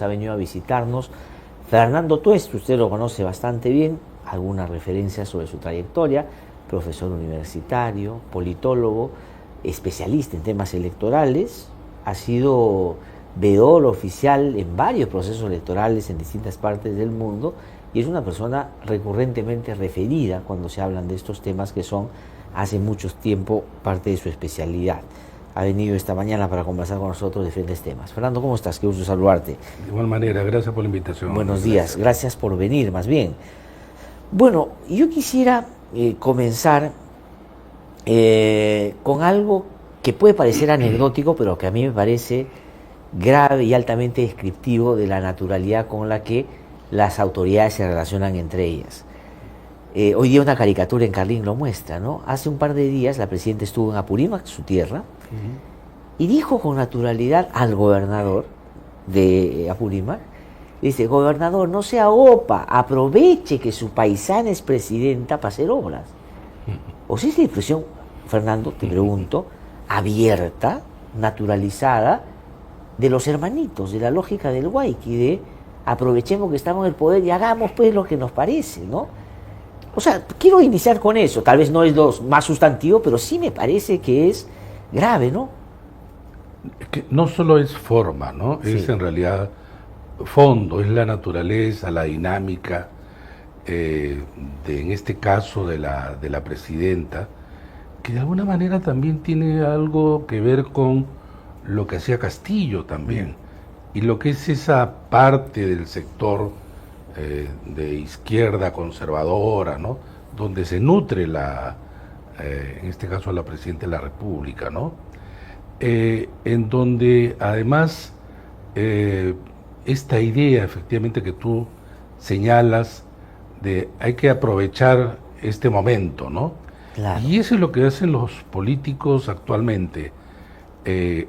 ha venido a visitarnos Fernando Tueste, usted lo conoce bastante bien, algunas referencias sobre su trayectoria, profesor universitario, politólogo, especialista en temas electorales, ha sido veedor oficial en varios procesos electorales en distintas partes del mundo y es una persona recurrentemente referida cuando se hablan de estos temas que son hace mucho tiempo parte de su especialidad. Ha venido esta mañana para conversar con nosotros de diferentes temas. Fernando, ¿cómo estás? Qué gusto saludarte. De igual manera, gracias por la invitación. Buenos días, gracias por venir, más bien. Bueno, yo quisiera comenzar con algo que puede parecer anecdótico, pero que a mí me parece grave y altamente descriptivo de la naturalidad con la que las autoridades se relacionan entre ellas. Hoy día una caricatura en Carlín lo muestra, ¿no? Hace un par de días la presidenta estuvo en Apurímac, su tierra, y dijo con naturalidad al gobernador de Apurímac, dice: gobernador, no sea opa, aproveche que su paisana es presidenta para hacer obras. O sea, es la expresión, Fernando, te pregunto, abierta, naturalizada, de los hermanitos, de la lógica del Guayqui, de aprovechemos que estamos en el poder y hagamos pues lo que nos parece, ¿no? O sea, quiero iniciar con eso, tal vez no es lo más sustantivo, pero sí me parece que es grave, ¿no? Es que no solo es forma, ¿no? Sí. Es en realidad fondo, es la naturaleza, la dinámica, en este caso de la presidenta, que de alguna manera también tiene algo que ver con lo que hacía Castillo también, y lo que es esa parte del sector de izquierda conservadora, ¿no? Donde se nutre en este caso la presidenta de la República, ¿no? En donde además esta idea efectivamente que tú señalas de hay que aprovechar este momento, ¿no? Claro. Y eso es lo que hacen los políticos actualmente.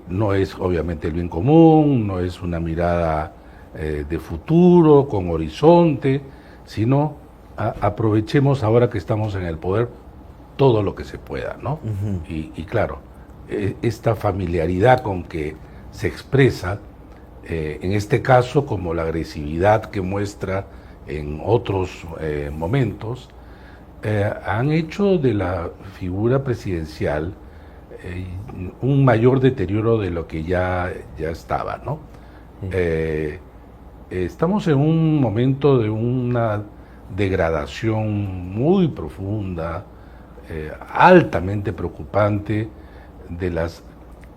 No es obviamente el bien común, no es una mirada de futuro, con horizonte, sino aprovechemos ahora que estamos en el poder todo lo que se pueda, ¿no? Y claro, esta familiaridad con que se expresa, en este caso como la agresividad que muestra en otros momentos, han hecho de la figura presidencial un mayor deterioro de lo que ya estaba, ¿no? Estamos en un momento de una degradación muy profunda, altamente preocupante de las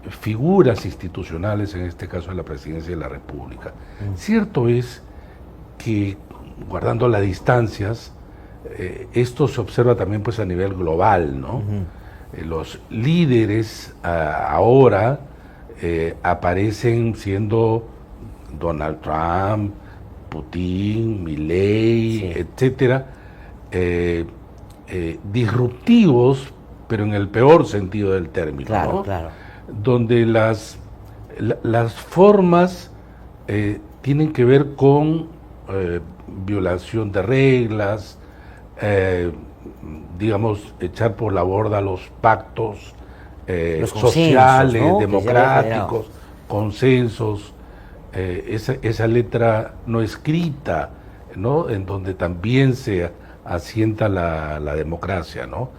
figuras institucionales, en este caso de la presidencia de la República. Cierto es que, guardando las distancias, esto se observa también pues a nivel global, ¿no? Los líderes ahora aparecen siendo Donald Trump, Putin, Milei, sí, etcétera, disruptivos, pero en el peor sentido del término, claro, ¿no? Claro. Donde las formas tienen que ver con violación de reglas, digamos, echar por la borda los pactos los sociales, ¿no? democráticos, consensos, esa letra no escrita, ¿no? En donde también se asienta la democracia, ¿no?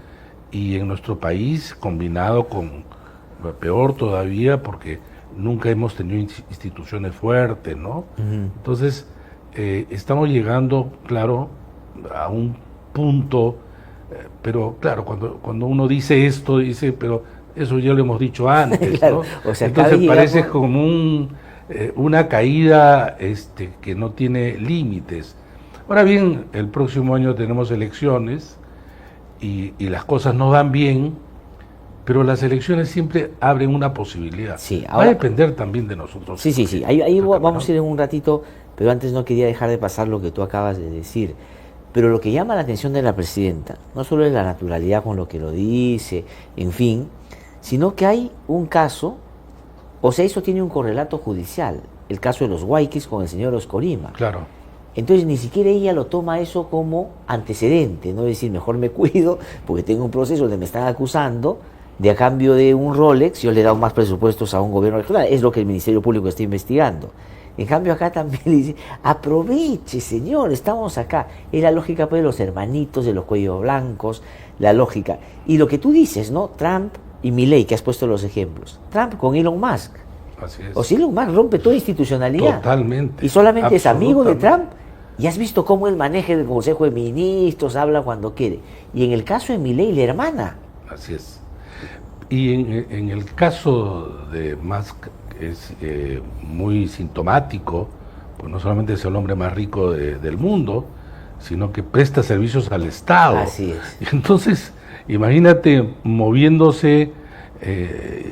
Y en nuestro país, combinado con, peor todavía, porque nunca hemos tenido instituciones fuertes, ¿no? Entonces, estamos llegando, claro, a un punto, pero claro, cuando uno dice esto, dice, pero eso ya lo hemos dicho antes, claro, ¿no? O sea, entonces parece como una caída que no tiene límites. Ahora bien, el próximo año tenemos elecciones y las cosas no van bien, pero las elecciones siempre abren una posibilidad. Sí, ahora, va a depender también de nosotros. Sí. Ahí vamos a ir en un ratito, pero antes no quería dejar de pasar lo que tú acabas de decir. Pero lo que llama la atención de la presidenta no solo es la naturalidad con lo que lo dice, en fin, sino que hay un caso, o sea, eso tiene un correlato judicial, el caso de los Guayquis con el señor Oscorima. Claro. Entonces ni siquiera ella lo toma eso como antecedente, no es decir, mejor me cuido porque tengo un proceso donde me están acusando de a cambio de un Rolex yo le he dado más presupuestos a un gobierno regional, es lo que el Ministerio Público está investigando. En cambio acá también le dice, aproveche señor, estamos acá. Es la lógica pues de los hermanitos, de los cuellos blancos, la lógica. Y lo que tú dices, ¿no? Trump y Milei, que has puesto los ejemplos. Trump con Elon Musk. Así es. O si Elon Musk rompe toda institucionalidad. Totalmente. Y solamente es amigo de Trump. Y has visto cómo él maneja el Consejo de Ministros, habla cuando quiere. Y en el caso de Milei, la hermana. Así es. Y en el caso de Musk es muy sintomático, pues no solamente es el hombre más rico del mundo, sino que presta servicios al Estado. Así es. Y entonces, imagínate moviéndose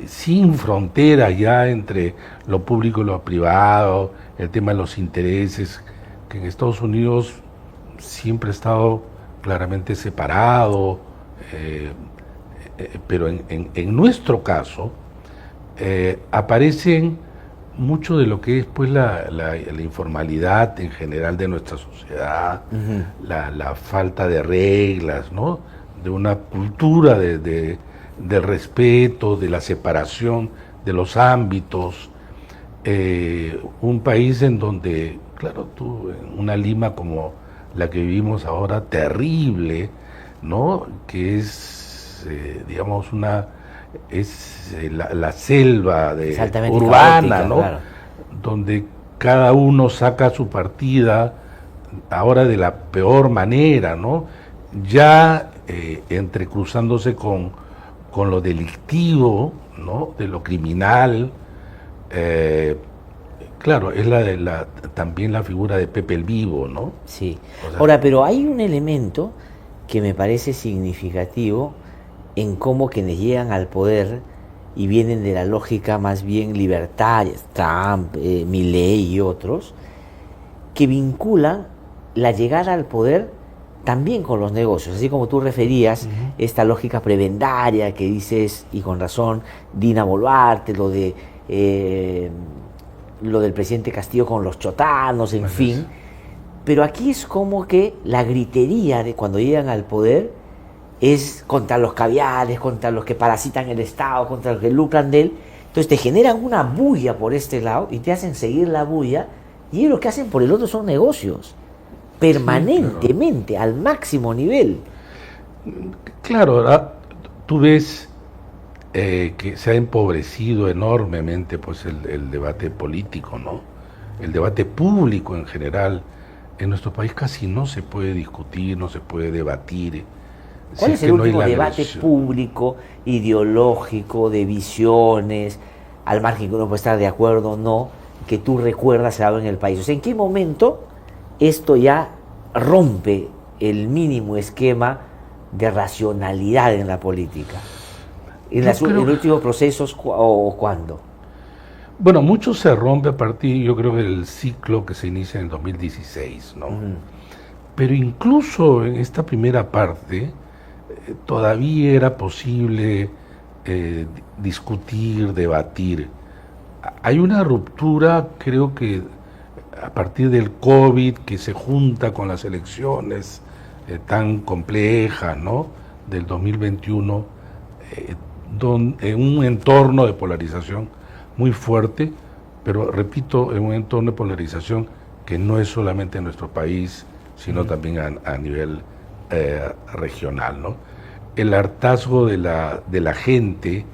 sin frontera ya entre lo público y lo privado, el tema de los intereses, que en Estados Unidos siempre ha estado claramente separado, pero en nuestro caso aparecen mucho de lo que es pues la informalidad en general de nuestra sociedad, la falta de reglas, ¿no? De una cultura del respeto, de la separación de los ámbitos, un país en donde, claro, tú, en una Lima como la que vivimos ahora, terrible, ¿no? Que es, digamos, la selva urbana, caótica, ¿no? Claro. Donde cada uno saca su partida ahora de la peor manera, ¿no? Ya entrecruzándose con lo delictivo, ¿no? De lo criminal. Claro, es también la figura de Pepe el Vivo, ¿no? Sí. O sea, ahora, pero hay un elemento que me parece significativo en cómo quienes llegan al poder y vienen de la lógica más bien libertaria, Trump, Milei y otros, que vinculan la llegada al poder también con los negocios, así como tú referías, esta lógica prebendaria que dices, y con razón, Dina Boluarte, lo del presidente Castillo con los chotanos, en fin, pero aquí es como que la gritería de cuando llegan al poder es contra los caviares, contra los que parasitan el Estado, contra los que lucran de él. Entonces te generan una bulla por este lado y te hacen seguir la bulla, y ellos lo que hacen por el otro son negocios, permanentemente, sí, claro, al máximo nivel. Claro, tú ves que se ha empobrecido enormemente pues el debate político, ¿no? El debate público en general. En nuestro país casi no se puede discutir, no se puede debatir. ¿Cuál es el último debate público, ideológico, de visiones, al margen que uno puede estar de acuerdo o no, que tú recuerdas se ha dado en el país? O sea, ¿en qué momento esto ya rompe el mínimo esquema de racionalidad en la política? ¿En los últimos procesos o cuándo? Bueno, mucho se rompe a partir, yo creo, del ciclo que se inicia en el 2016, ¿no? Pero incluso en esta primera parte todavía era posible discutir, debatir. Hay una ruptura, creo que a partir del COVID, que se junta con las elecciones tan complejas, ¿no? Del 2021, en un entorno de polarización muy fuerte, pero repito, en un entorno de polarización que no es solamente en nuestro país, sino también a nivel regional, ¿no? El hartazgo de la gente,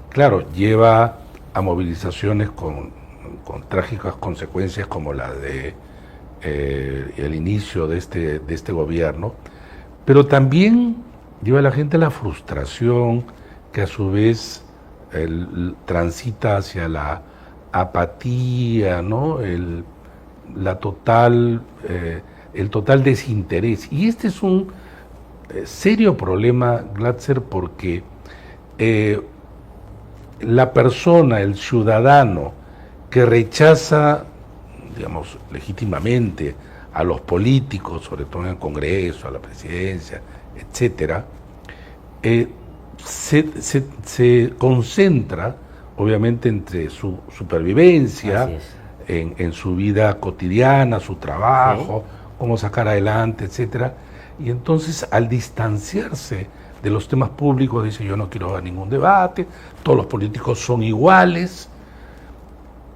claro, lleva a movilizaciones con trágicas consecuencias como la de el inicio de este gobierno, pero también lleva a la gente a la frustración, que a su vez transita hacia la apatía, ¿no? El total desinterés. Y este es un serio problema, Glatzer, porque la persona, el ciudadano que rechaza, digamos, legítimamente a los políticos, sobre todo en el Congreso, a la presidencia, etcétera, se concentra, obviamente, entre su supervivencia, en su vida cotidiana, su trabajo, cómo sacar adelante, etcétera. Y entonces, al distanciarse de los temas públicos, dice: yo no quiero dar ningún debate, todos los políticos son iguales.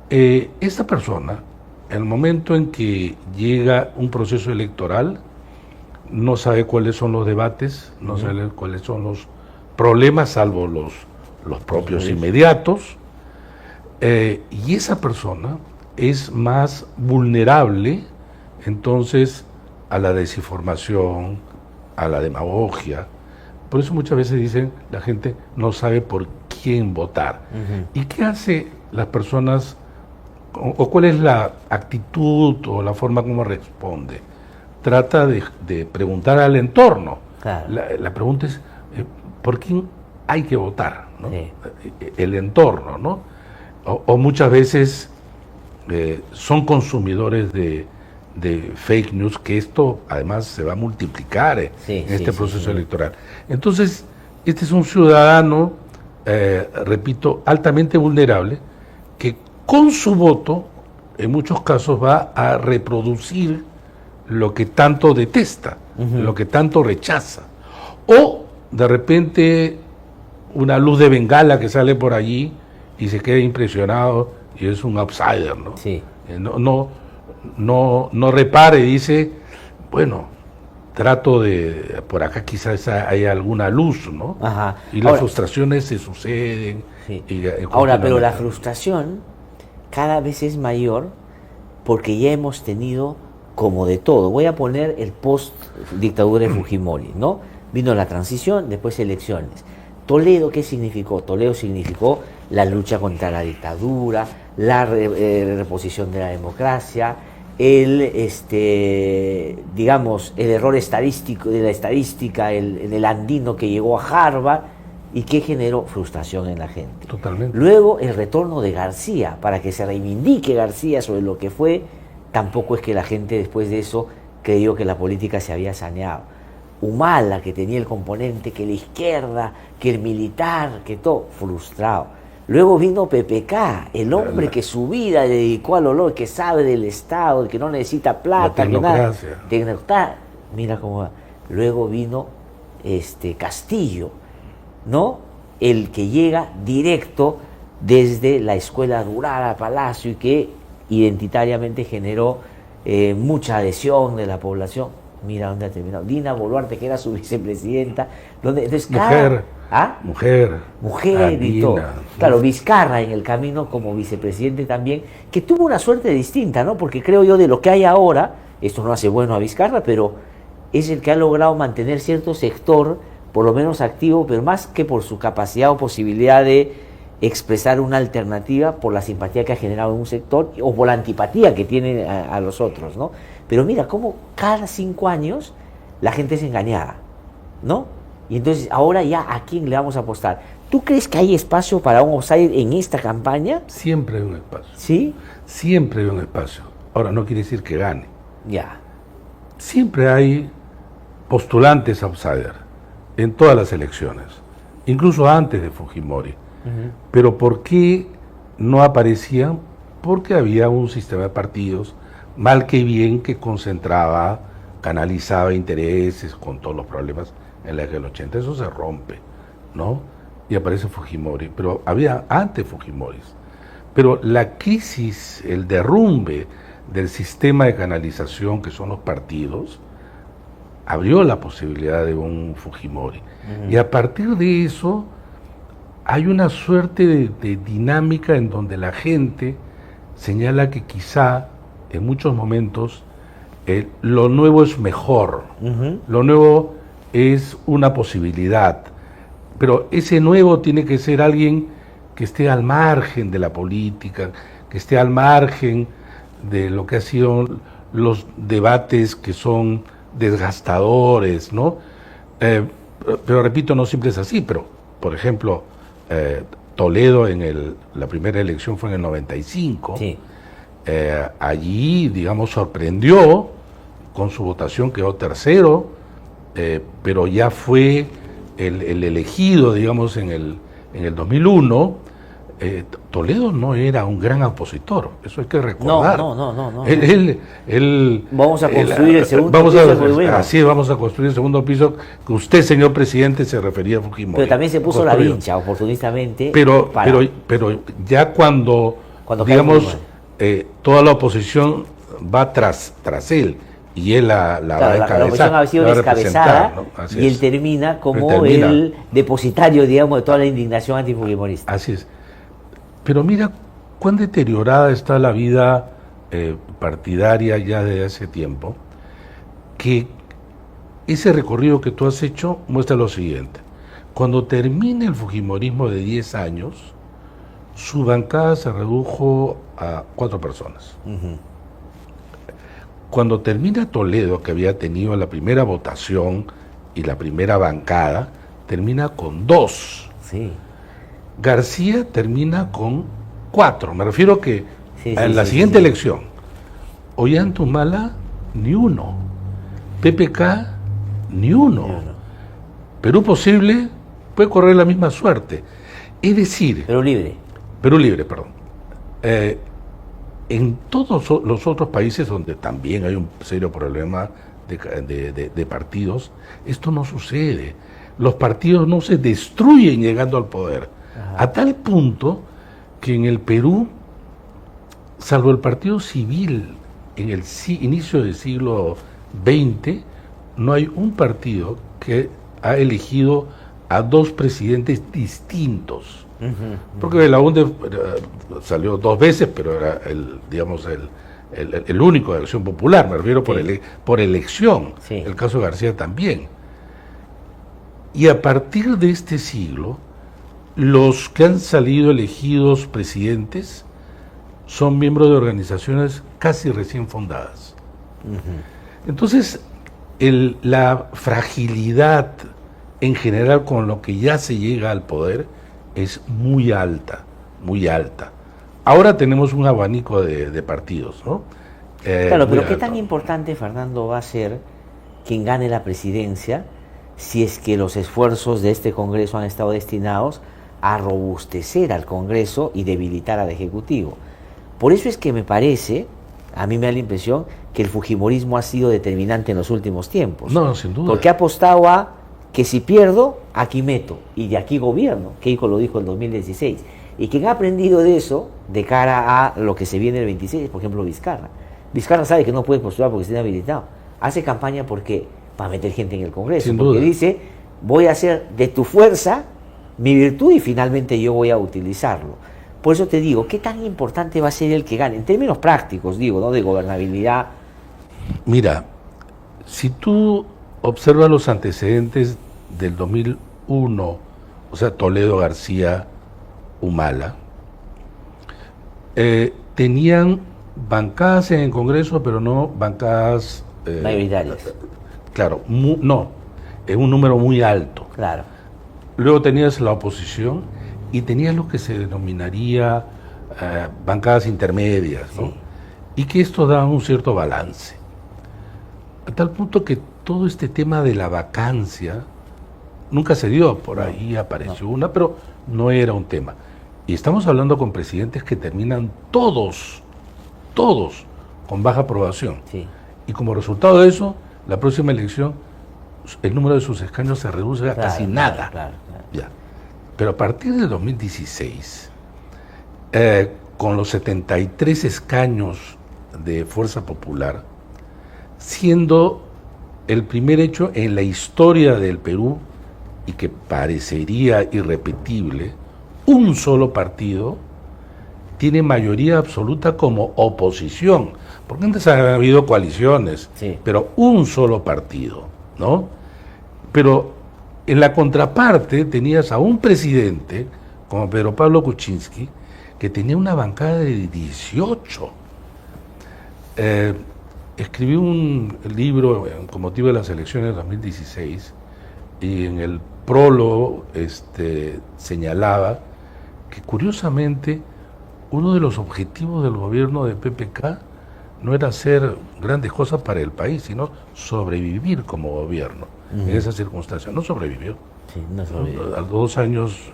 Esta persona el momento en que llega un proceso electoral, no sabe cuáles son los debates, no sabe cuáles son los problemas, salvo los propios inmediatos, y esa persona es más vulnerable entonces a la desinformación, a la demagogia. Por eso muchas veces dicen, la gente no sabe por quién votar. ¿Y qué hace las personas, o cuál es la actitud o la forma como responde? Trata de preguntar al entorno. Claro. La pregunta es, ¿por quién hay que votar? ¿No? Sí. El entorno, ¿no? O muchas veces son consumidores de fake news, que esto además se va a multiplicar en este proceso electoral. Entonces, este es un ciudadano, repito, altamente vulnerable, que con su voto, en muchos casos, va a reproducir lo que tanto detesta, lo que tanto rechaza. O, de repente, una luz de bengala que sale por allí y se queda impresionado y es un outsider, ¿no? Sí. No repare y dice, bueno, trato de, por acá quizás hay alguna luz, ¿no? Ajá. Y las frustraciones se suceden. Sí. Ahora, pero la frustración cada vez es mayor porque ya hemos tenido como de todo. Voy a poner el post-dictadura de Fujimori, ¿no? Vino la transición, después elecciones. Toledo, ¿qué significó? Toledo significó la lucha contra la dictadura, la reposición de la democracia, digamos, el error estadístico de la estadística, el andino que llegó a Harvard y que generó frustración en la gente. Totalmente. Luego el retorno de García, para que se reivindique García sobre lo que fue, tampoco es que la gente después de eso creyó que la política se había saneado. Humala, que tenía el componente, que la izquierda, que el militar, que todo, frustrado. Luego vino PPK, el hombre que su vida le dedicó al olor, que sabe del Estado, que no necesita plata, que nada. Mira cómo va. Luego vino Castillo, ¿no? El que llega directo desde la escuela rural a Palacio y que identitariamente generó mucha adhesión de la población. Mira dónde ha terminado. Dina Boluarte, que era su vicepresidenta. Entonces, mujer y todo. Claro, Vizcarra en el camino como vicepresidente también, que tuvo una suerte distinta, ¿no? Porque creo yo de lo que hay ahora, esto no hace bueno a Vizcarra, pero es el que ha logrado mantener cierto sector, por lo menos activo, pero más que por su capacidad o posibilidad de expresar una alternativa, por la simpatía que ha generado en un sector o por la antipatía que tiene a los otros, ¿no? Pero mira cómo cada 5 años la gente es engañada, ¿no? Y entonces ahora ya ¿a quién le vamos a apostar? ¿Tú crees que hay espacio para un outsider en esta campaña? Siempre hay un espacio. ¿Sí? Siempre hay un espacio. Ahora, no quiere decir que gane. Ya. Siempre hay postulantes outsider en todas las elecciones, incluso antes de Fujimori. Pero ¿por qué no aparecían? Porque había un sistema de partidos, mal que bien, que concentraba, canalizaba intereses con todos los problemas en la década del 80. Eso se rompe, ¿no? Y aparece Fujimori, pero había antes Fujimori. Pero la crisis, el derrumbe del sistema de canalización que son los partidos, abrió la posibilidad de un Fujimori. Y a partir de eso hay una suerte de dinámica en donde la gente señala que quizá en muchos momentos lo nuevo es mejor, lo nuevo es una posibilidad, pero ese nuevo tiene que ser alguien que esté al margen de la política, que esté al margen de lo que han sido los debates que son desgastadores, ¿no? Pero repito, no siempre es así, pero por ejemplo, Toledo la primera elección fue en el 95. Sí. Allí, digamos, sorprendió, con su votación quedó tercero, pero ya fue el elegido, digamos, en el 2001. Toledo no era un gran opositor, eso hay que recordar. No. Él vamos a construir el segundo piso. Así vamos a construir el segundo piso, que usted, señor presidente, se refería a Fujimori. Pero también se puso la vincha oportunistamente. Pero ya cuando digamos, toda la oposición va tras él y él la Claro, va a la encabezar. oposición ha sido la va a descabezada, representar, ¿no? Así y él es. termina como Él termina. el depositario, digamos, de toda la indignación antifujimorista. Así es. Pero mira cuán deteriorada está la vida partidaria ya desde hace tiempo, que ese recorrido que tú has hecho muestra lo siguiente. Cuando termine el fujimorismo de 10 años, su bancada se redujo a 4 personas. Ujú. Cuando termina Toledo, que había tenido la primera votación y la primera bancada, termina con 2. Sí. García termina con 4. Me refiero que Sí, sí, en la sí, siguiente sí. elección, Ollantumala, ni 1. PPK, ni 1. Ni uno. Perú Posible puede correr la misma suerte. Es decir, Pero libre. Perú Libre, perdón. En todos los otros países donde también hay un serio problema de partidos, esto no sucede. Los partidos no se destruyen llegando al poder. Ajá. A tal punto que en el Perú, salvo el Partido Civil en el inicio del siglo XX, no hay un partido que ha elegido a 2 presidentes distintos. Porque la UNDE salió 2 veces, pero era el único de Acción Popular, me refiero por elección. Sí. El caso de García también. Y a partir de este siglo, los que han salido elegidos presidentes son miembros de organizaciones casi recién fundadas. Entonces, la fragilidad en general con lo que ya se llega al poder es muy alta, muy alta. Ahora tenemos un abanico de partidos, ¿no? Claro, pero muy ¿qué alto. tan importante, Fernando, va a ser quien gane la presidencia si es que los esfuerzos de este Congreso han estado destinados a robustecer al Congreso y debilitar al Ejecutivo? Por eso es que me parece, a mí me da la impresión, que el fujimorismo ha sido determinante en los últimos tiempos. No, sin duda. Porque ha apostado a que si pierdo, aquí meto y de aquí gobierno. Keiko lo dijo en 2016. Y quien ha aprendido de eso, de cara a lo que se viene el 26, es por ejemplo Vizcarra. Vizcarra sabe que no puede postular porque está inhabilitado. Hace campaña porque para meter gente en el Congreso. Sin porque duda. dice, voy a hacer de tu fuerza mi virtud y finalmente yo voy a utilizarlo. Por eso te digo, ¿qué tan importante va a ser el que gane? En términos prácticos, digo, ¿no? De gobernabilidad. Mira, si tú observas los antecedentes del 2001, o sea, Toledo, García, Humala, tenían bancadas en el Congreso, pero no bancadas Mayoritarias. Claro, no, es un número muy alto. Claro. Luego tenías la oposición y tenías lo que se denominaría bancadas intermedias, ¿no? Sí. Y que esto da un cierto balance. A tal punto que todo este tema de la vacancia nunca se dio, por ahí apareció una, pero no era un tema. Y estamos hablando con presidentes que terminan todos con baja aprobación. Sí. Y como resultado de eso, la próxima elección, el número de sus escaños se reduce a Claro, casi claro, nada. claro. Ya. Pero a partir de 2016, con los 73 escaños de Fuerza Popular, siendo el primer hecho en la historia del Perú y que parecería irrepetible, un solo partido tiene mayoría absoluta como oposición, porque antes han habido coaliciones, Sí. pero un solo partido, ¿no? Pero en la contraparte tenías a un presidente, como Pedro Pablo Kuczynski, que tenía una bancada de 18. Escribí un libro con motivo de las elecciones de 2016 y en el prólogo señalaba que curiosamente uno de los objetivos del gobierno de PPK no era hacer grandes cosas para el país, sino sobrevivir como gobierno en esas circunstancias. No sobrevivió. Sí, no sobrevivió. A los 2 años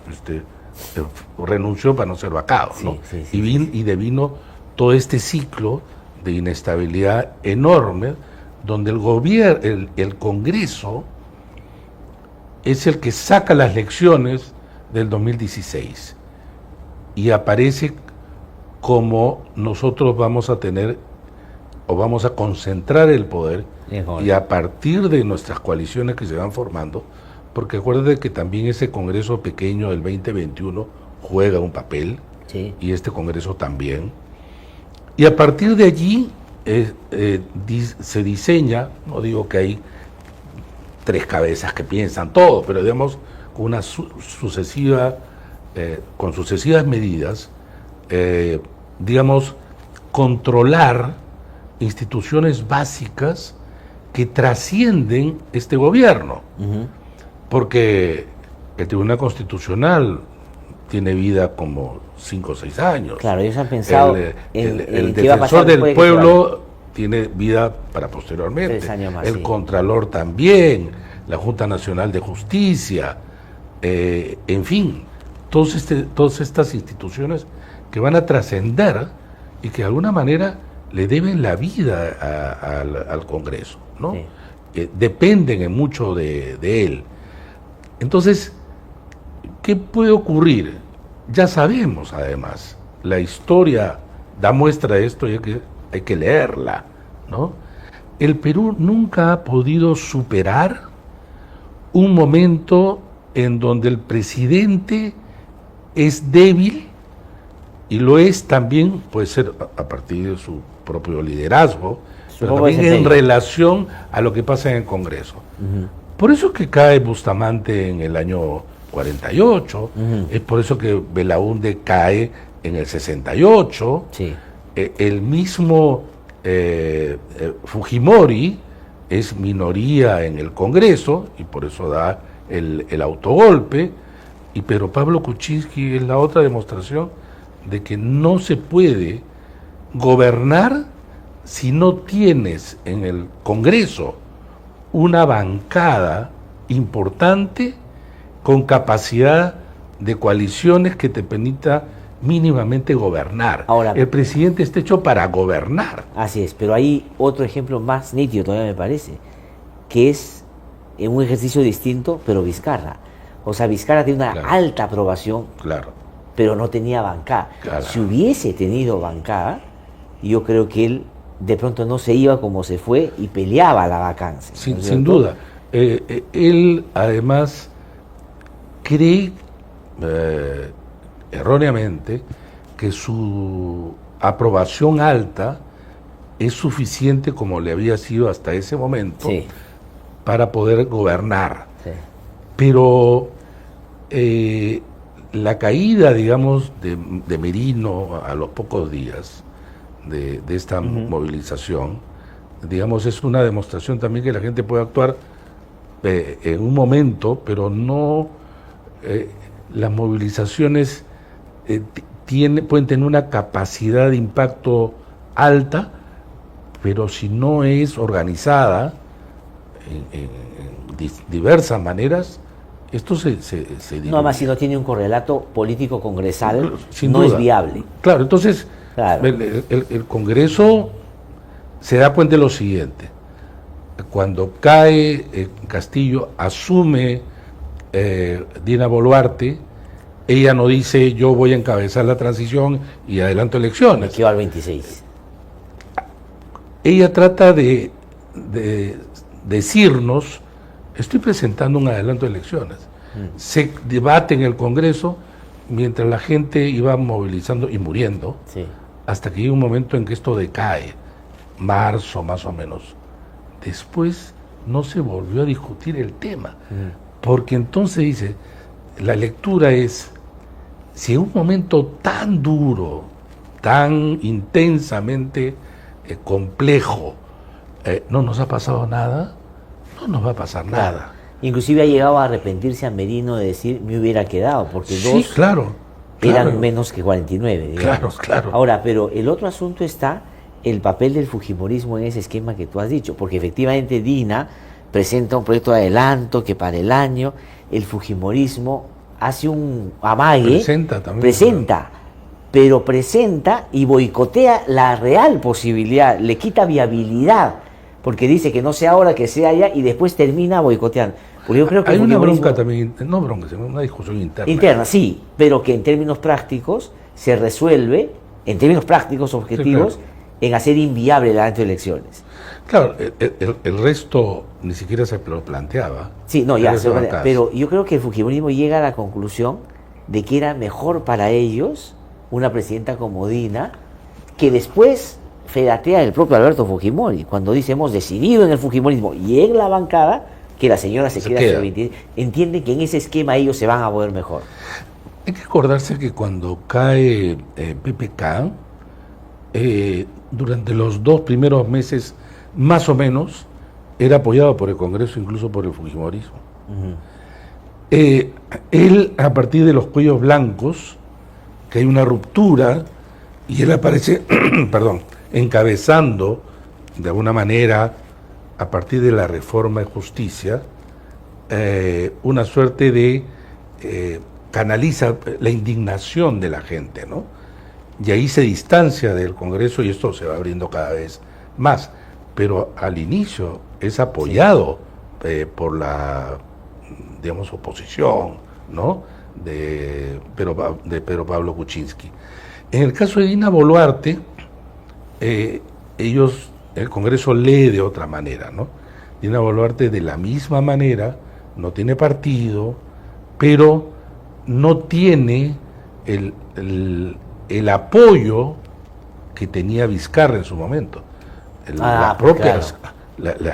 renunció para no ser vacado, Sí, ¿no? sí, sí, Y devino todo este ciclo de inestabilidad enorme, donde el Congreso es el que saca las lecciones del 2016 y aparece cómo nosotros vamos a tener o vamos a concentrar el poder y a partir de nuestras coaliciones que se van formando, porque acuérdate que también ese Congreso pequeño del 2021 juega un papel, sí, y este Congreso también, y a partir de allí se diseña, no digo que hay tres cabezas que piensan todo, pero digamos con una con sucesivas medidas, digamos, controlar instituciones básicas que trascienden este gobierno, porque el Tribunal Constitucional tiene vida como 5 o 6 años. Claro, ellos han pensado el defensor del pueblo tiene vida para posteriormente. 3 años más, el sí. Contralor también, la Junta Nacional de Justicia, en fin, todas estas instituciones que van a trascender y que de alguna manera le deben la vida al Congreso, ¿no? Sí. Dependen en mucho de él. Entonces, ¿qué puede ocurrir? Ya sabemos, además, la historia da muestra de esto y hay que leerla, ¿no? El Perú nunca ha podido superar un momento en donde el presidente es débil, y lo es también, puede ser a partir de su propio liderazgo, pero también en relación a lo que pasa en el Congreso. Por eso es que cae Bustamante en el año 48, es por eso que Belaúnde cae en el 68, sí. El mismo Fujimori es minoría en el Congreso y por eso da el autogolpe, y pero Pablo Kuczynski es la otra demostración de que no se puede gobernar si no tienes en el Congreso una bancada importante con capacidad de coaliciones que te permita mínimamente gobernar. Ahora, el presidente está hecho para gobernar. Así es, pero hay otro ejemplo más nítido todavía, me parece, que es en un ejercicio distinto, pero Vizcarra. O sea, Vizcarra tiene una alta aprobación, pero no tenía bancada. Si hubiese tenido bancada, yo creo que él de pronto no se iba como se fue y peleaba la vacancia. Sin duda. Él además cree erróneamente que su aprobación alta es suficiente, como le había sido hasta ese momento, para poder gobernar. Pero la caída, digamos, de Merino a los pocos días de esta movilización, digamos, es una demostración también que la gente puede actuar en un momento, pero no las movilizaciones pueden tener una capacidad de impacto alta, pero si no es organizada en diversas maneras, esto se no, además, si no tiene un correlato político congresal, no es viable. Claro, entonces el Congreso se da cuenta de lo siguiente: cuando cae Castillo, asume Dina Boluarte, ella no dice yo voy a encabezar la transición y adelanto elecciones. Me quedo al 26. Ella trata de decirnos: estoy presentando un adelanto de elecciones. Se debate en el Congreso mientras la gente iba movilizando y muriendo, hasta que llega un momento en que esto decae, marzo más o menos. Después no se volvió a discutir el tema, porque entonces dice, la lectura es, si en un momento tan duro, tan intensamente complejo, no nos ha pasado nada, no nos va a pasar nada. Inclusive ha llegado a arrepentirse a Merino de decir, me hubiera quedado, porque dos eran menos que 49, digamos. Claro. Ahora, pero el otro asunto está el papel del fujimorismo en ese esquema que tú has dicho, porque efectivamente Dina presenta un proyecto de adelanto que para el año el fujimorismo hace un amague, pero presenta y boicotea la real posibilidad, le quita viabilidad, porque dice que no sea ahora, que sea allá, y después termina boicoteando. Porque yo creo que hay una bronca también, no bronca, sino una discusión interna. Interna, sí, pero que en términos prácticos se resuelve en términos prácticos, objetivos, Sí, claro. en hacer inviable la elecciones. Claro, el resto ni siquiera se lo planteaba. Sí, no, ya, Era esa ventaja. pero yo creo que el fujimorismo llega a la conclusión de que era mejor para ellos una presidenta como Dina, que después fedatea el propio Alberto Fujimori, cuando dice hemos decidido en el fujimorismo y en la bancada que la señora se queda. Entienden que en ese esquema ellos se van a mover mejor. Hay que acordarse que cuando cae PPK, durante los 2 primeros meses, más o menos, era apoyado por el Congreso, incluso por el fujimorismo. Él, a partir de los cuellos blancos, que hay una ruptura, y él aparece, perdón, encabezando, de alguna manera, a partir de la reforma de justicia, una suerte de canaliza la indignación de la gente, ¿no? Y ahí se distancia del Congreso y esto se va abriendo cada vez más. Pero al inicio es apoyado por la, digamos, oposición, ¿no? de Pedro Pablo Kuczynski. En el caso de Dina Boluarte, el Congreso lee de otra manera, ¿no? Dina Boluarte de la misma manera, no tiene partido, pero no tiene el apoyo que tenía Vizcarra en su momento. La propia, claro.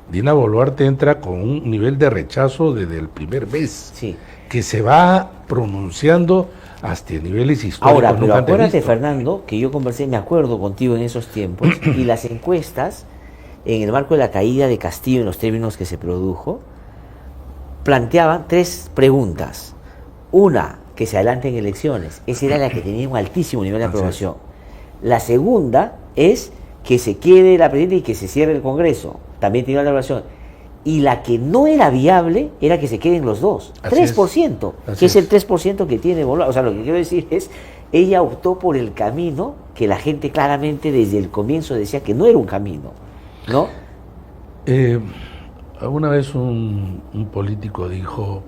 Dina Boluarte entra con un nivel de rechazo desde el primer mes, sí, que se va pronunciando hasta niveles históricos. Ahora, pero acuérdate, Fernando, que yo conversé, me acuerdo contigo en esos tiempos, y las encuestas, en el marco de la caída de Castillo en los términos que se produjo, planteaban 3 preguntas. Una, que se adelanten elecciones. Esa era la que tenía un altísimo nivel de aprobación. La segunda es que se quede la presidenta y que se cierre el Congreso. También tenía una aprobación. Y la que no era viable era que se queden los dos. Así 3%, que es el 3% que tiene Boluarte. O sea, lo que quiero decir es, ella optó por el camino que la gente claramente desde el comienzo decía que no era un camino, ¿no? Alguna vez un político dijo,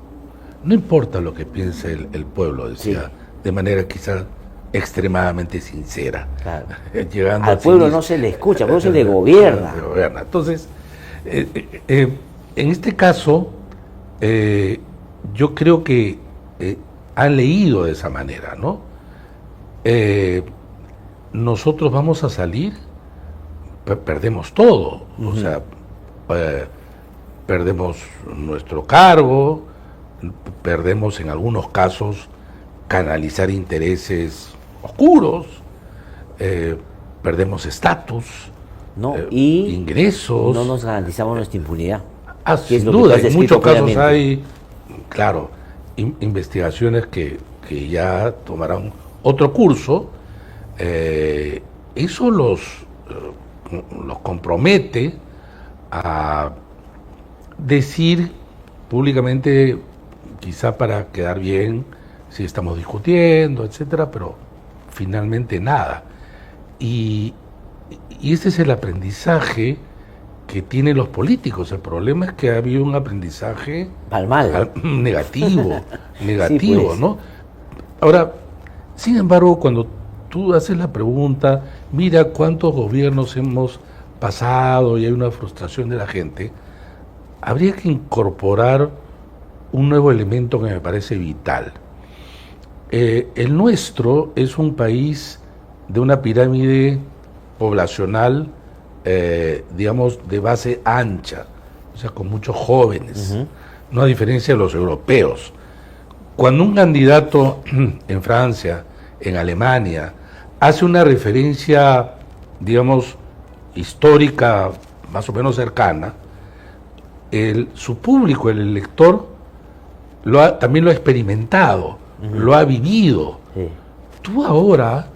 no importa lo que piense el pueblo, decía, sí, de manera quizás extremadamente sincera. Claro. Llegando al pueblo no se le escucha, al pueblo se le gobierna. Entonces, en este caso, yo creo que han leído de esa manera, ¿no? Nosotros vamos a salir, perdemos todo, o sea, perdemos nuestro cargo, perdemos en algunos casos canalizar intereses oscuros, perdemos estatus, y ingresos. No nos garantizamos nuestra impunidad. Sin duda, en muchos casos hay, claro, investigaciones que ya tomarán otro curso. Eso los compromete a decir públicamente, quizá para quedar bien, si estamos discutiendo, etcétera, pero finalmente nada. Y este es el aprendizaje que tienen los políticos. El problema es que ha habido un aprendizaje negativo, sí, pues, ¿no? Ahora, sin embargo, cuando tú haces la pregunta, mira cuántos gobiernos hemos pasado y hay una frustración de la gente, habría que incorporar un nuevo elemento que me parece vital. El nuestro es un país de una pirámide poblacional, digamos, de base ancha, o sea, con muchos jóvenes, no a diferencia de los europeos. Cuando un candidato en Francia, en Alemania, hace una referencia, digamos, histórica, más o menos cercana, su público, el elector, también lo ha experimentado, lo ha vivido. Sí. Tú ahora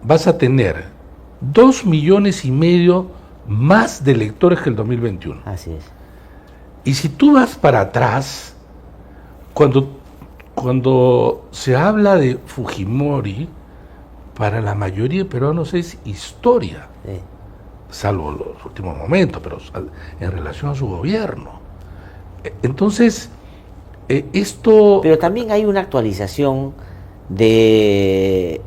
vas a tener 2,5 millones más de electores que el 2021. Así es. Y si tú vas para atrás, cuando se habla de Fujimori, para la mayoría de peruanos es historia, sí, salvo los últimos momentos, pero en relación a su gobierno. Entonces, esto... Pero también hay una actualización de,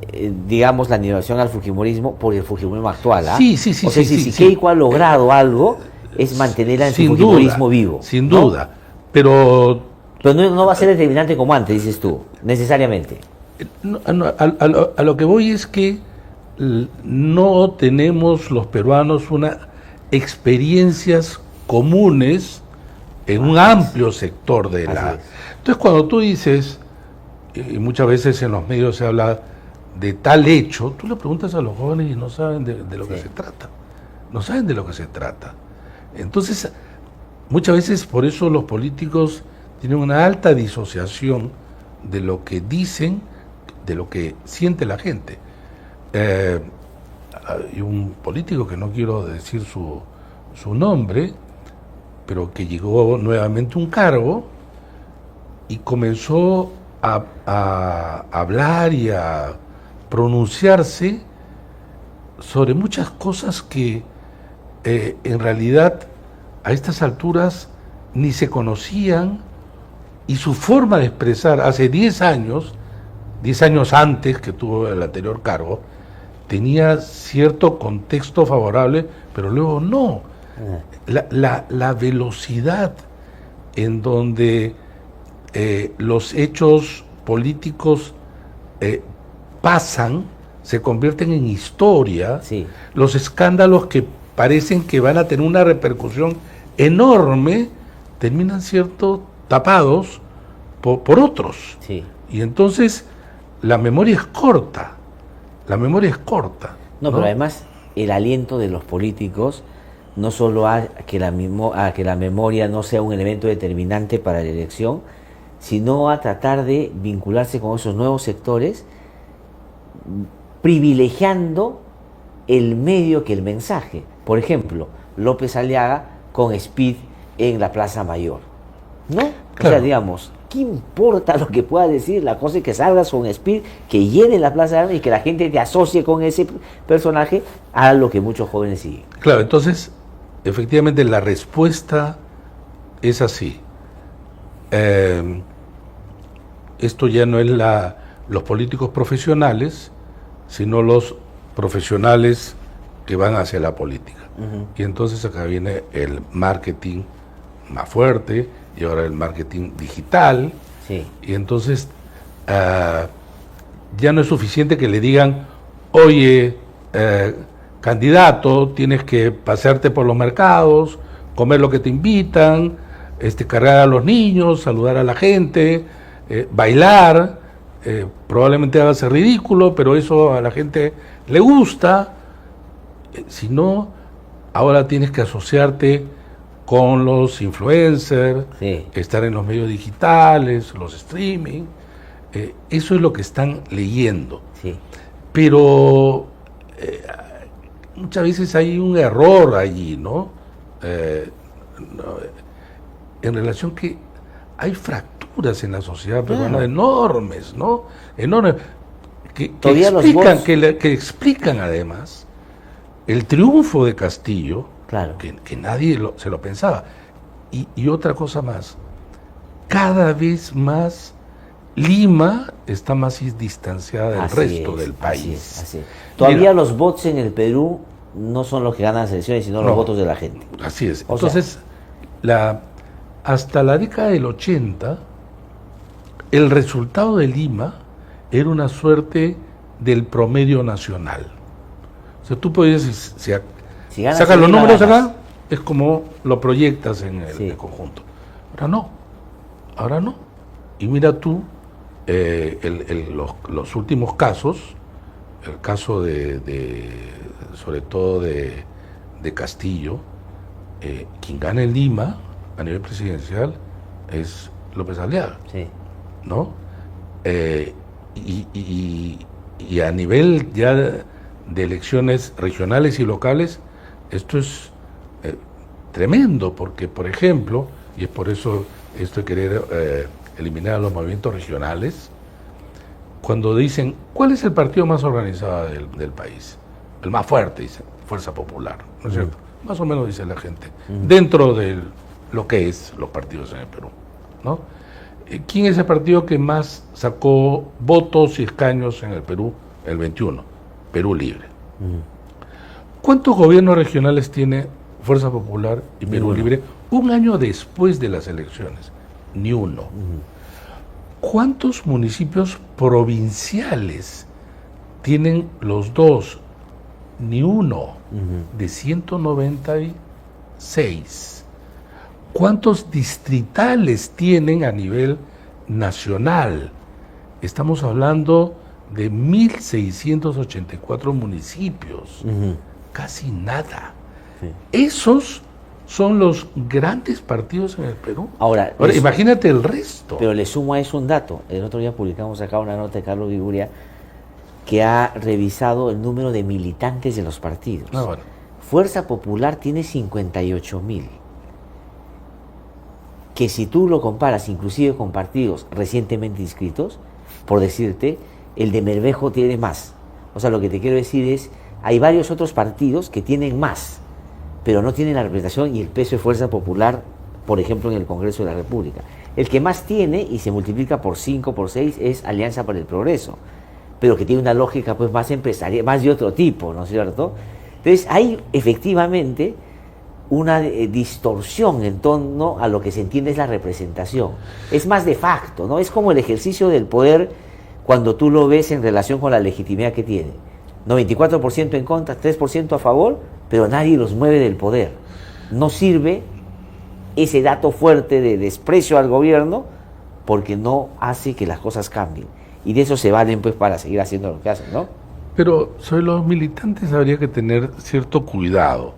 digamos, la nivelación al fujimorismo por el fujimorismo actual. Sí, sí, sí. O sea, sí, si sí. Keiko ha logrado algo, es mantener al fujimorismo vivo. Sin ¿no? duda. Pero no va a ser determinante como antes, dices tú, necesariamente. A lo que voy es que no tenemos los peruanos experiencias comunes en un amplio sector de la... Entonces cuando tú dices, y muchas veces en los medios se habla de tal hecho, tú le preguntas a los jóvenes y no saben de lo que se trata. No saben de lo que se trata. Entonces, muchas veces por eso los políticos tienen una alta disociación de lo que dicen, de lo que siente la gente. Hay un político que no quiero decir su nombre, pero que llegó nuevamente a un cargo y comenzó a hablar y a pronunciarse sobre muchas cosas que en realidad a estas alturas ni se conocían, y su forma de expresar hace 10 años antes que tuvo el anterior cargo, tenía cierto contexto favorable, pero luego no. La velocidad en donde los hechos políticos pasan, se convierten en historia, sí. Los escándalos que parecen que van a tener una repercusión enorme, terminan siendo tapados por otros. Sí. Y entonces la memoria es corta. No, pero además el aliento de los políticos no solo a que la memoria no sea un elemento determinante para la elección, sino a tratar de vincularse con esos nuevos sectores, privilegiando el medio que el mensaje. Por ejemplo, López Aliaga con Speed en la Plaza Mayor, ¿no? Claro. O sea, digamos, ¿qué importa lo que pueda decir? La cosa es que salgas con Speed, que llene la Plaza Mayor y que la gente te asocie con ese personaje, a lo que muchos jóvenes siguen. Claro, entonces, efectivamente la respuesta es así. Esto ya no es los políticos profesionales, sino los profesionales que van hacia la política. Y entonces acá viene el marketing más fuerte, y ahora el marketing digital. Sí. Y entonces ya no es suficiente que le digan, oye, candidato, tienes que pasearte por los mercados, comer lo que te invitan, cargar a los niños, saludar a la gente, bailar, probablemente hagas el ridículo, pero eso a la gente le gusta. Si no, ahora tienes que asociarte con los influencers, sí, estar en los medios digitales, los streaming. Eso es lo que están leyendo. Sí. Pero muchas veces hay un error allí, ¿no? En relación que hay fracturas en la sociedad peruana enormes, ¿no? Enormes. Que explican además el triunfo de Castillo, claro, que nadie se lo pensaba. Y otra cosa más, cada vez más Lima está más distanciada del resto del país. Así es. Todavía los votos en el Perú no son los que ganan las elecciones, sino los votos de la gente. Así es. Entonces, hasta la década del 80, el resultado de Lima era una suerte del promedio nacional. O sea, tú podías, si sacas los números acá, es como lo proyectas en el conjunto. Ahora no. Y mira tú, los últimos casos, el caso sobre todo de Castillo, quien gana en Lima a nivel presidencial es López Aliaga, ¿no? Y a nivel ya de elecciones regionales y locales, esto es tremendo, porque, por ejemplo, y es por eso esto de querer eliminar a los movimientos regionales, cuando dicen, ¿cuál es el partido más organizado del país? El más fuerte, dicen, Fuerza Popular, ¿no es cierto? Más o menos dice la gente, dentro de lo que es los partidos en el Perú, ¿no? ¿Quién es el partido que más sacó votos y escaños en el Perú? El 21, Perú Libre. ¿Cuántos gobiernos regionales tiene Fuerza Popular y Perú Libre un año después de las elecciones? Ni uno. ¿Cuántos municipios provinciales tienen los dos? Ni uno. De 196. ¿Cuántos distritales tienen a nivel nacional? Estamos hablando de 1.684 municipios. Casi nada. Sí. Esos son los grandes partidos en el Perú. Ahora imagínate el resto. Pero le sumo a eso un dato. El otro día publicamos acá una nota de Carlos Viguria que ha revisado el número de militantes de los partidos. Bueno. Fuerza Popular tiene 58.000. Que si tú lo comparas inclusive con partidos recientemente inscritos, por decirte, el de Mervejo tiene más. O sea, lo que te quiero decir es, hay varios otros partidos que tienen más, pero no tienen la representación y el peso de Fuerza Popular, por ejemplo, en el Congreso de la República. El que más tiene, y se multiplica por 5, por 6, es Alianza para el Progreso, pero que tiene una lógica pues más empresarial, más de otro tipo, ¿no es cierto? Entonces, hay efectivamente una distorsión en torno a lo que se entiende es la representación. Es más de facto, ¿no? Es como el ejercicio del poder cuando tú lo ves en relación con la legitimidad que tiene. 94% en contra, 3% a favor, pero nadie los mueve del poder. No sirve ese dato fuerte de desprecio al gobierno porque no hace que las cosas cambien. Y de eso se valen pues para seguir haciendo lo que hacen, ¿no? Pero sobre los militantes habría que tener cierto cuidado.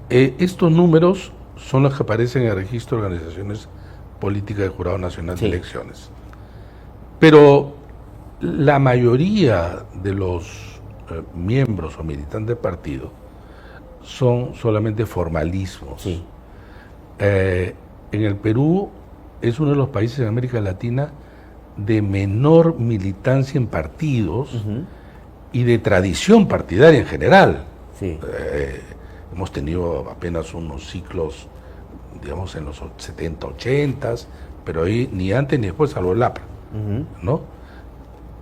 Estos números son los que aparecen en el registro de organizaciones políticas del Jurado Nacional de Elecciones. Pero la mayoría de los miembros o militantes del partido son solamente formalismos. Sí. En el Perú es uno de los países de América Latina de menor militancia en partidos y de tradición partidaria en general. Sí. Hemos tenido apenas unos ciclos, digamos, en los 70, 80, pero ahí ni antes ni después, salvo el APRA, ¿no?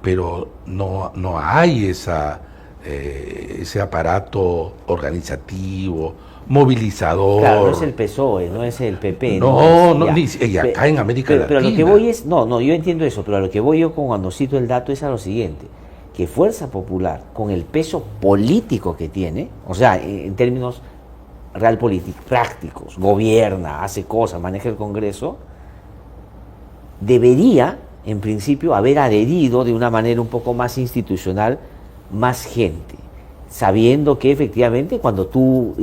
Pero no hay ese aparato organizativo, movilizador. Claro, no es el PSOE, no es el PP. Y acá en América Latina. Pero lo que voy es, yo entiendo eso, pero a lo que voy yo cuando cito el dato es a lo siguiente, que Fuerza Popular, con el peso político que tiene, o sea, en términos realpolitik, prácticos, gobierna, hace cosas, maneja el Congreso, debería, en principio, haber adherido de una manera un poco más institucional más gente, sabiendo que efectivamente cuando tú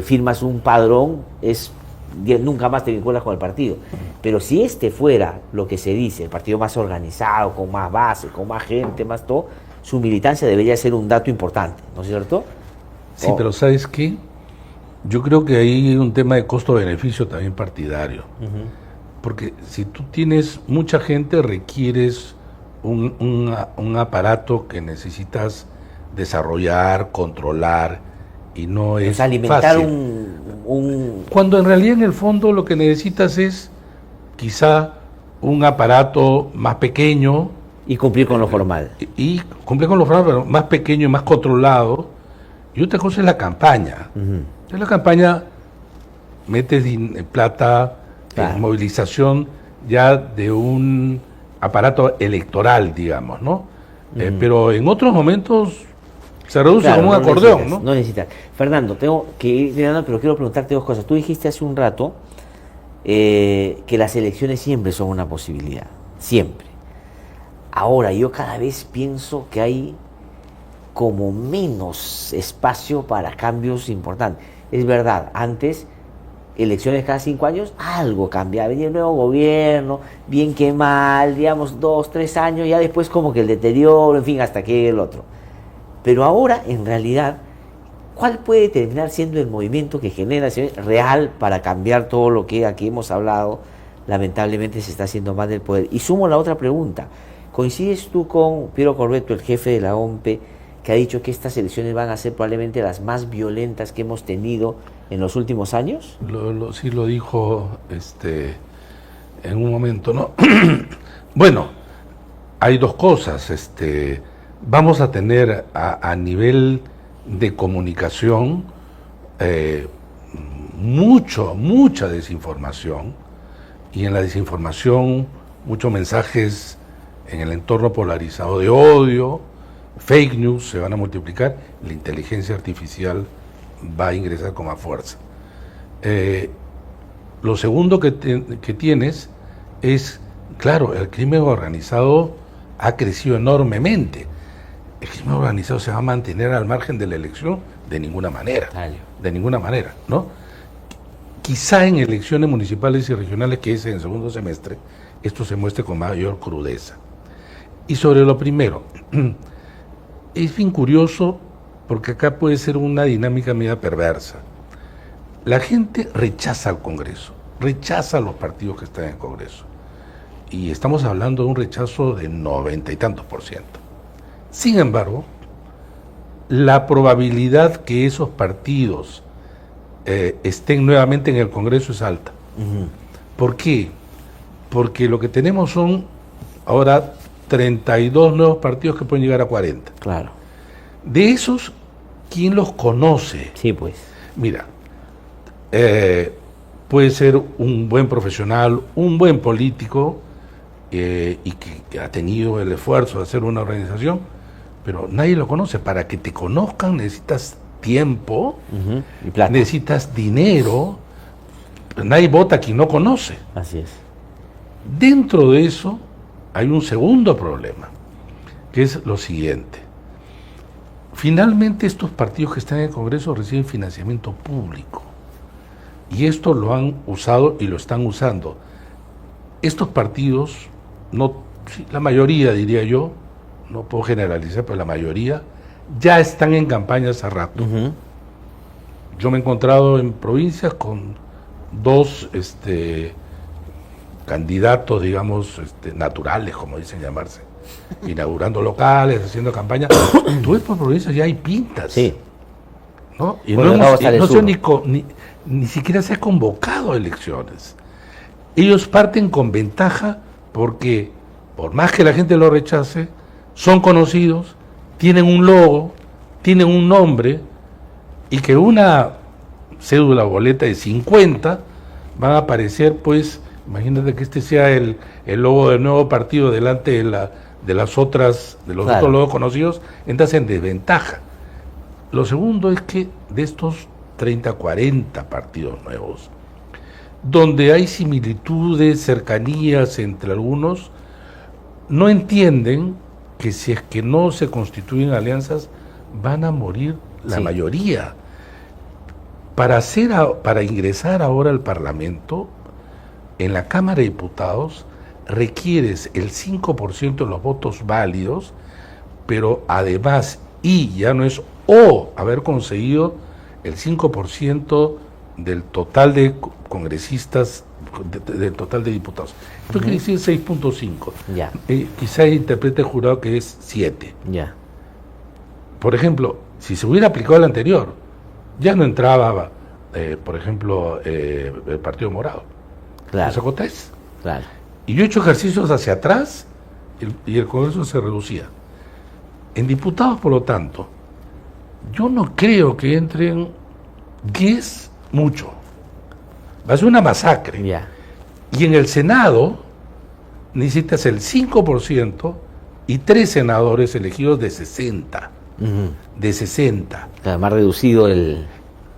firmas un padrón nunca más te vinculas con el partido. Pero si este fuera lo que se dice, el partido más organizado, con más base, con más gente, más todo, su militancia debería ser un dato importante, ¿no es cierto? Sí, pero ¿sabes qué? Yo creo que ahí hay un tema de costo-beneficio también partidario. Porque si tú tienes mucha gente, requieres un aparato que necesitas desarrollar, controlar, y no es alimentar fácil. Cuando en realidad en el fondo lo que necesitas es quizá un aparato más pequeño. Y cumplir con lo formal. Y cumplir con lo formal, pero más pequeño y más controlado. Y otra cosa es la campaña. En la campaña metes plata, claro, en movilización ya de un aparato electoral, digamos, ¿no? Pero en otros momentos se reduce, claro, como un acordeón, ¿no? No necesitas. Fernando, tengo que ir terminando, pero quiero preguntarte dos cosas. Tú dijiste hace un rato que las elecciones siempre son una posibilidad, siempre. Ahora, yo cada vez pienso que hay como menos espacio para cambios importantes. Es verdad, antes, elecciones cada 5 años, algo cambiaba, venía el nuevo gobierno, bien que mal, digamos 2, 3 años, ya después como que el deterioro, en fin, hasta que el otro. Pero ahora, en realidad, ¿cuál puede terminar siendo el movimiento que genera real para cambiar todo lo que aquí hemos hablado? Lamentablemente se está haciendo más del poder. Y sumo la otra pregunta. ¿Coincides tú con Piero Corvetto, el jefe de la OMPE, que ha dicho que estas elecciones van a ser probablemente las más violentas que hemos tenido en los últimos años? Sí lo dijo en un momento, ¿no? Bueno, hay dos cosas. Vamos a tener a nivel de comunicación mucha desinformación, y en la desinformación muchos mensajes en el entorno polarizado de odio, fake news se van a multiplicar, la inteligencia artificial va a ingresar con más fuerza. Lo segundo que tienes es, claro, el crimen organizado ha crecido enormemente. El crimen organizado se va a mantener al margen de la elección de ninguna manera, ¿no? Quizá en elecciones municipales y regionales, que es en el segundo semestre, esto se muestre con mayor crudeza. Y sobre lo primero, es bien curioso porque acá puede ser una dinámica media perversa. La gente rechaza al Congreso, rechaza a los partidos que están en el Congreso. Y estamos hablando de un rechazo de 90 y tantos %. Sin embargo, la probabilidad que esos partidos estén nuevamente en el Congreso es alta. Uh-huh. ¿Por qué? Porque lo que tenemos son ahora 32 nuevos partidos que pueden llegar a 40. Claro. De esos, ¿quién los conoce? Sí, pues. Mira, puede ser un buen profesional, un buen político, y que ha tenido el esfuerzo de hacer una organización, pero nadie lo conoce. Para que te conozcan necesitas tiempo, uh-huh, y plata. Necesitas dinero. Nadie vota a quien no conoce. Así es. Dentro de eso hay un segundo problema, que es lo siguiente. Finalmente estos partidos que están en el Congreso reciben financiamiento público, y esto lo han usado y lo están usando. Estos partidos, la mayoría diría yo, no puedo generalizar, pero la mayoría ya están en campaña hace rato. Uh-huh. Yo me he encontrado en provincias con dos candidatos, digamos, naturales, como dicen llamarse, inaugurando locales, haciendo campaña. Tú ves por provincias ya hay pintas. Sí. ¿No? Y Bueno, ni siquiera se ha convocado a elecciones. Ellos parten con ventaja porque, por más que la gente lo rechace, son conocidos, tienen un logo, tienen un nombre, y que una cédula o boleta de 50 van a aparecer, pues, imagínate que este sea el logo del nuevo partido delante de los otros logos conocidos, entras en desventaja. Lo segundo es que de estos 30, 40 partidos nuevos, donde hay similitudes, cercanías entre algunos, no entienden que si es que no se constituyen alianzas, van a morir la mayoría. Para ingresar ahora al Parlamento, en la Cámara de Diputados, requieres el 5% de los votos válidos, pero además, y ya no es haber conseguido el 5% del total de congresistas, del total de diputados. Esto quiere decir 6.5. Ya. Quizá interprete el jurado que es 7. Ya. Por ejemplo, si se hubiera aplicado el anterior, ya no entraba, por ejemplo, el Partido Morado. Claro. Sacó 3. Claro. Y yo he hecho ejercicios hacia atrás y el Congreso se reducía. En diputados, por lo tanto, yo no creo que entren 10 mucho. Va a ser una masacre. Ya. Y en el Senado necesitas el 5% y 3 senadores elegidos de 60. Uh-huh. De 60. Claro, más reducido el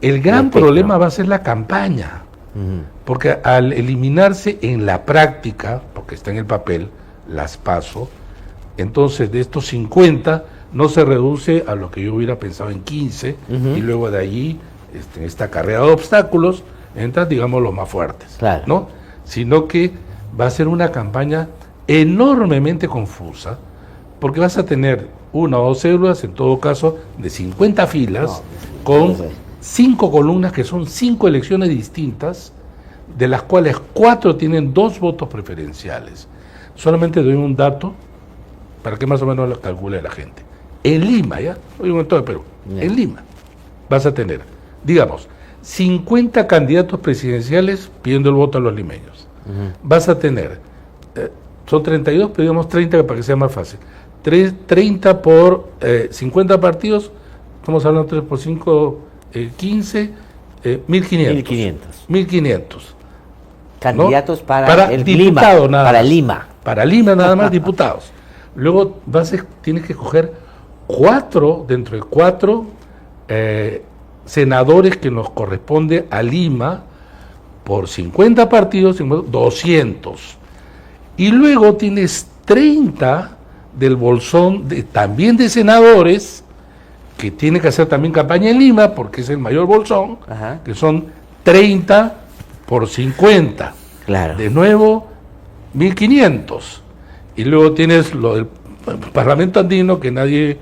gran espectro. problema va a ser la campaña. Uh-huh. Porque al eliminarse en la práctica, porque está en el papel, las PASO, entonces de estos 50 no se reduce a lo que yo hubiera pensado en 15, uh-huh, y luego de allí, en esta carrera de obstáculos, entran, digamos, los más fuertes, claro, ¿no? Sino que va a ser una campaña enormemente confusa, porque vas a tener 1 o 2 células, en todo caso, de 50 filas, con 5 columnas, que son 5 elecciones distintas, de las cuales 4 tienen 2 votos preferenciales. Solamente doy un dato para que más o menos lo calcule la gente. En Lima, ¿ya? No digo en todo el Perú, en Lima vas a tener, digamos, 50 candidatos presidenciales pidiendo el voto a los limeños. vas a tener, son 32, pero digamos 30 para que sea más fácil. 30 por 50 partidos, estamos hablando 3 por 5, 15, 1.500. 1.500. Candidatos, ¿no? para el diputado, Lima, nada para más. Lima. Para Lima nada más diputados. Luego tienes que escoger 4 dentro de 4 senadores que nos corresponde a Lima por 50 partidos, 200. Y luego tienes 30 del bolsón también de senadores que tiene que hacer también campaña en Lima porque es el mayor bolsón, que son 30 por 50. Claro. De nuevo, 1.500. Y luego tienes lo del Parlamento Andino que nadie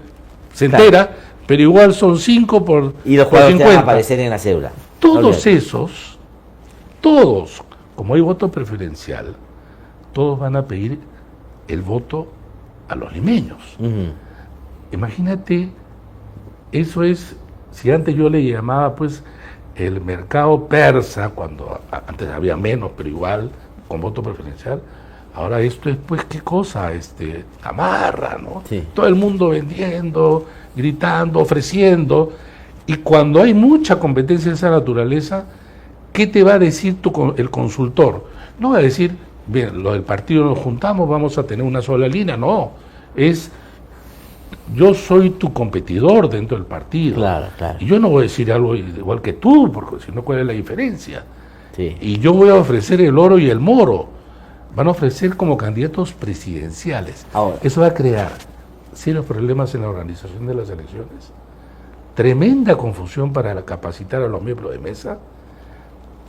se entera, pero igual son 5 por 50. Y los cuadros van a aparecer en la cédula. Todos esos, todos, como hay voto preferencial, todos van a pedir el voto a los limeños. Imagínate, eso es, si antes yo le llamaba pues el mercado persa, cuando antes había menos, pero igual, con voto preferencial, ahora esto es pues qué cosa, amarra, ¿no? Sí. Todo el mundo vendiendo, gritando, ofreciendo, y cuando hay mucha competencia de esa naturaleza, ¿qué te va a decir el consultor? No va a decir, bien, lo del partido nos juntamos, vamos a tener una sola línea, no, es yo soy tu competidor dentro del partido. Claro, claro. Y yo no voy a decir algo igual que tú, porque si no, ¿cuál es la diferencia? Sí. Y yo voy a ofrecer el oro y el moro. Van a ofrecer como candidatos presidenciales. Ahora. Eso va a crear serios problemas en la organización de las elecciones, tremenda confusión para capacitar a los miembros de mesa,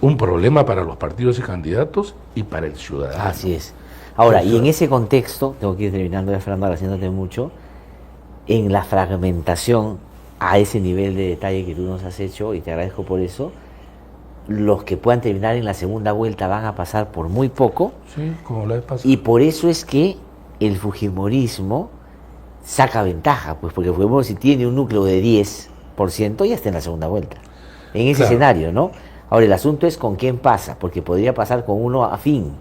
un problema para los partidos y candidatos y para el ciudadano. Así es. Ahora, y en ese contexto, tengo que ir terminando ya, Fernando, agradeciéndote mucho, en la fragmentación a ese nivel de detalle que tú nos has hecho, y te agradezco por eso, los que puedan terminar en la segunda vuelta van a pasar por muy poco. Sí, como la vez pasada. Y por eso es que el fujimorismo saca ventaja, pues porque Fujimori si tiene un núcleo de 10%, ya está en la segunda vuelta. En ese escenario, ¿no? Ahora, el asunto es con quién pasa, porque podría pasar con uno afín,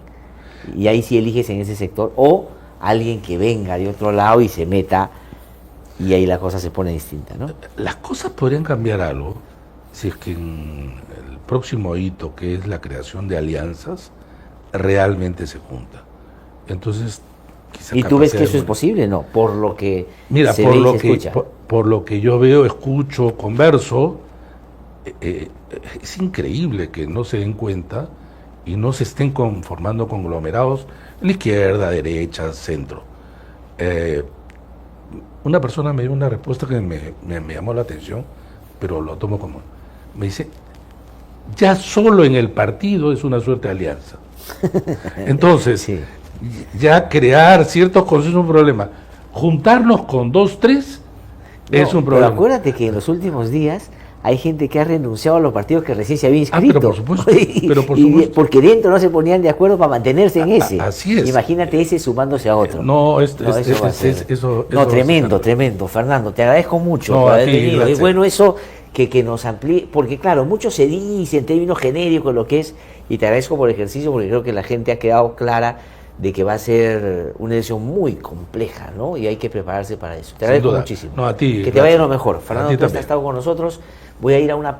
y ahí sí eliges en ese sector, o alguien que venga de otro lado y se meta, y ahí la cosa se pone distinta, ¿no? Las cosas podrían cambiar algo si es que en el próximo hito, que es la creación de alianzas, realmente se junta. Entonces, quizá. ¿Y tú ves que eso es posible? No, por lo que se ve y se escucha. Por lo que yo veo, escucho, converso, es increíble que no se den cuenta y no se estén conformando conglomerados en la izquierda, derecha, centro. Una persona me dio una respuesta que me llamó la atención, pero lo tomo como... Me dice, ya solo en el partido es una suerte de alianza. Entonces, sí, ya crear ciertos consensos es un problema. Juntarnos con 2, 3 es un problema. Pero acuérdate que en los últimos días hay gente que ha renunciado a los partidos que recién se había inscrito. Pero por supuesto. Porque dentro no se ponían de acuerdo para mantenerse en ese. Así es. Imagínate ese sumándose a otro. Tremendo. Fernando, te agradezco mucho por haber venido. Gracias. Es bueno eso que nos amplíe, porque claro, mucho se dice en términos genéricos lo que es, y te agradezco por el ejercicio, porque creo que la gente ha quedado clara de que va a ser una elección muy compleja, ¿no? Y hay que prepararse para eso. Te agradezco muchísimo. No, a ti. Que te vaya lo mejor. Fernando, tú has estado con nosotros. Voy a ir a una